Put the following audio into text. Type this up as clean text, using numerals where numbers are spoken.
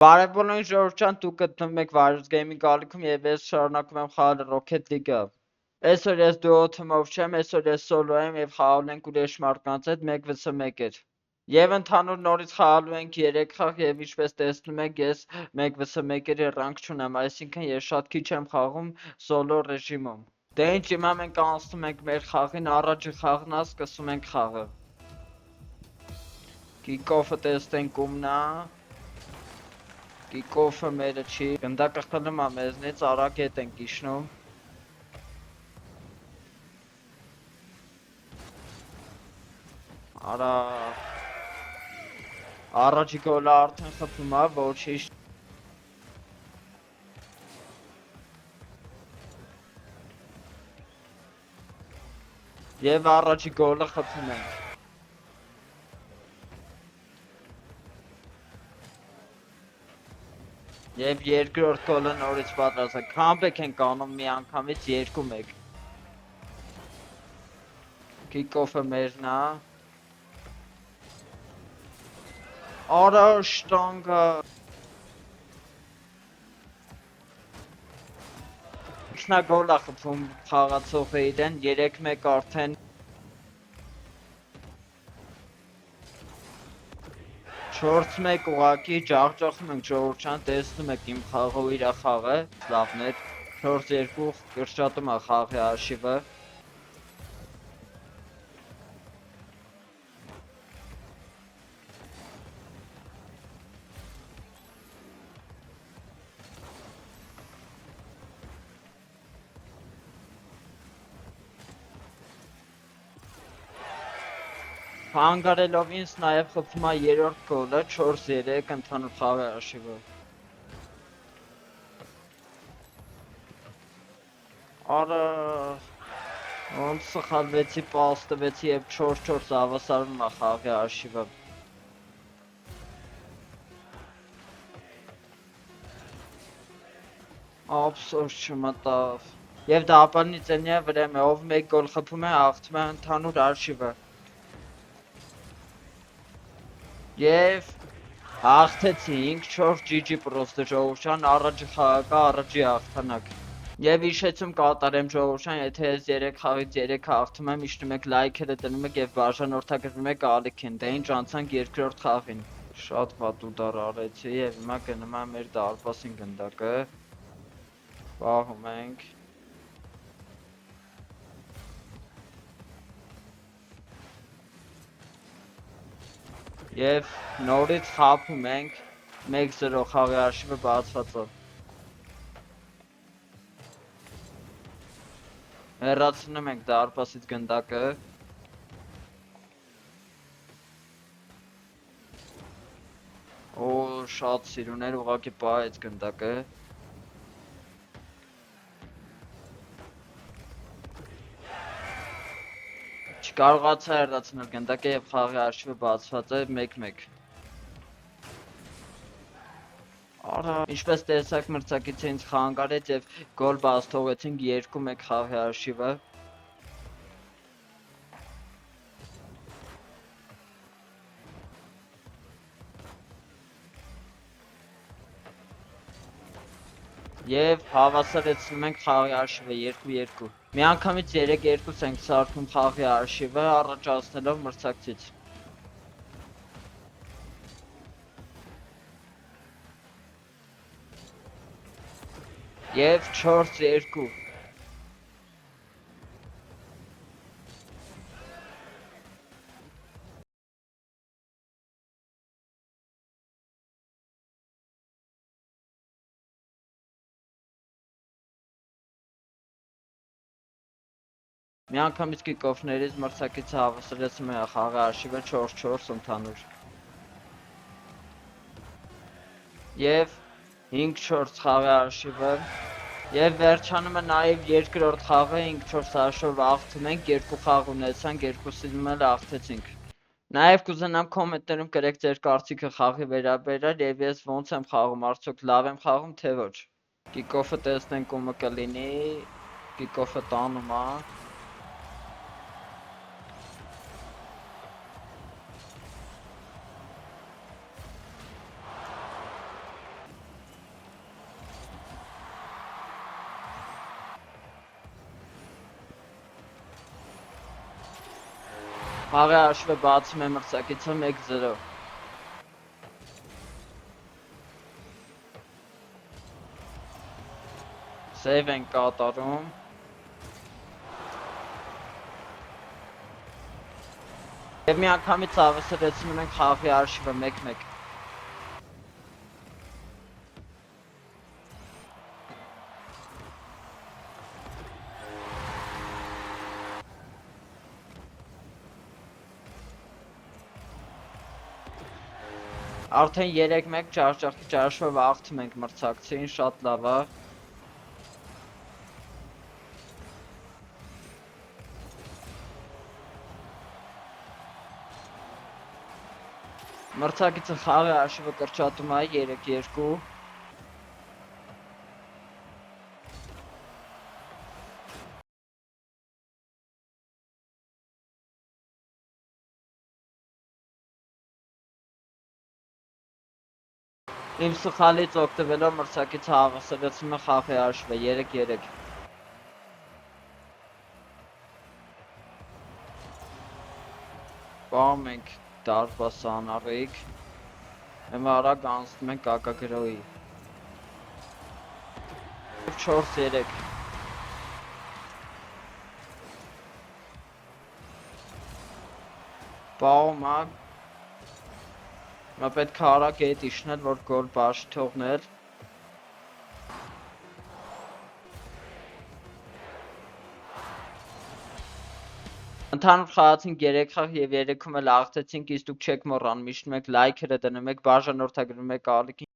Բարևբոլուն ժողովրդյան, դուք գտնվում եք Virus Gaming ալիքում եւ ես շարունակում եմ խաղալ Rocket League-ը։ Այսօր ես դուո թիմով չեմ, այսօր ես սոլո եմ եւ խաղալու ենք ուրիշ մարդկանց հետ 1v1 էր։ Եվ ընդհանուր նորից խաղալու ենք 3 խաղ եւ ինչպես տեսնում եք ես 1v1-երի rank չունեմ, այսինքն ես շատ քիչ եմ խաղում սոլո ռեժիմում։ Դե ինչ հիմա մենք անցնում ենք մեր խաղին, առաջի խաղն է, սկսում ենք խաղը։ Kick-off-ը տեսնենք ումն է։ Kick-off-ը մերը չի, գնդակը խլում է մեզնից, արագ հետ ենք իջնում։ Արա առաջի գոլը արդեն խփում է, ոչինչ։ Եվ առաջի գոլը խփում ենք։ Եվ երկրորդ գոլը նորից պատրաստ է, comeback ենք անում մի անգամից 2-1։ Kick-off-ը մերն է։ Արա շտանգը։ Ինքնագոլ է խփում խաղացողը իրեն, 3-1 արդեն։ 4-1 ուղակի ջախջախում ենք ժողովրդյան, տեսնում եք իմ խաղը ու իր խաղը, լավն էր, 4-2 կրճատում է խաղի արշիվը։ Հանգարելով ինձ նաև խփում է երրորդ գոլը, 4-3 ընդհանուր խաղի արշիվը։ Արա ոնց սխալվեցի, պաս տվեցի եւ 4-4 ավասարում է խաղի արշիվը։ Ափսոս չմտավ։ Եվ դա ապանիցենիա վրեմ է, ով մեկ գոլ խփում է, հաղթում է ընդհանուր արշիվը։ Եվ հաղթեցի 5-4 GG պրոստը ժողովրդյան, առաջի խաղակա, առաջի հաղթանակ։ Եվ հիշեցում կատարեմ ժողովրդյան, եթե ես 3 խաղից 3 հաղթում եմ, իջնում եք լայքերը դնում եք եւ բաժանորդագրվում եք ալիքին, դե ինչ անցանք երկրորդ խաղին։ Շատ վատ ուդար արեցի եւ հիմա գնում եմ մեր դարպասին գնդակը։ Պահում ենք։ Եվ նորից խափում ենք 1-0 խաղի արշիվը բացված է։ Հեռացնում ենք դարպասից գնդակը։ Օ, շատ սիրուներ ուղղակի պահեց գնդակը։ Չկարողացա հեռացնել գնդակը եւ խաղի արշիվը բացված է 1-1։ Արա, ինչպես տեսակ մրցակիցը ինձ խանգարեց եւ գոլ բաց թողեցինք 2-1 խաղի արշիվը։ Եվ հավասարեցնում ենք խաղի արշիվը 2-2։ Միանգամից 3-2 ենք սարքում խաղի արշիվը, առաջացնելով մրցակցից։ Եվ 4-2։ Միանգամից կիկովներից մրցակիցը հավասարեցնում է խաղի արշիվը 4-4 ընդհանուր։ Եվ 5-4 խաղի արշիվը։ Եվ վերջանում է նաև երկրորդ խաղը 5-4 հաշվով հաղթում ենք, 2 խաղ ունեցանք, 2-ին էլ հաղթեցինք։ Նաև կուզենամ կոմենտներում գրեք ձեր կարծիքը խաղի վերաբերյալ եւ ես ոնց եմ խաղում, արդյոք լավ եմ խաղում, թե ոչ։ Kick-off-ը տեսնենք ումը կլինի, kick-off-ը տանում է։ Խաղի հաշվը բացում է մրցակիցը 1-0։ Սեյվ են կատարում։ Եվ միանգամից հավասարեցնում ենք խաղի հաշվը 1-1։ Արդեն 3-1 ճարճախով աղթում ենք մրցակցին, շատ լավ է։ Մրցակիցը խաղի հաշվը կրճատում է 3-2։ Իմ սխալից օգտվելով մրցակիցը հավասարեցնում է խաղի հաշվը 3-3։ Պահում ենք դարպասանարիկ։ Հիմա արագ անցնում ենք ակագրոյի։ 4-3։ Պահում է։ Հիմա պետք է արագ հետ իջնել, որ գոլ բաշխ թողնել։ Ընդհանուր խաղացինք 3 խաղ եւ 3-ում էլ աղթեցինք, իսկ դուք չեք մոռանում միշտ մեկ լայքերը դնում եք, բաժանորդագրում եք ալիքին։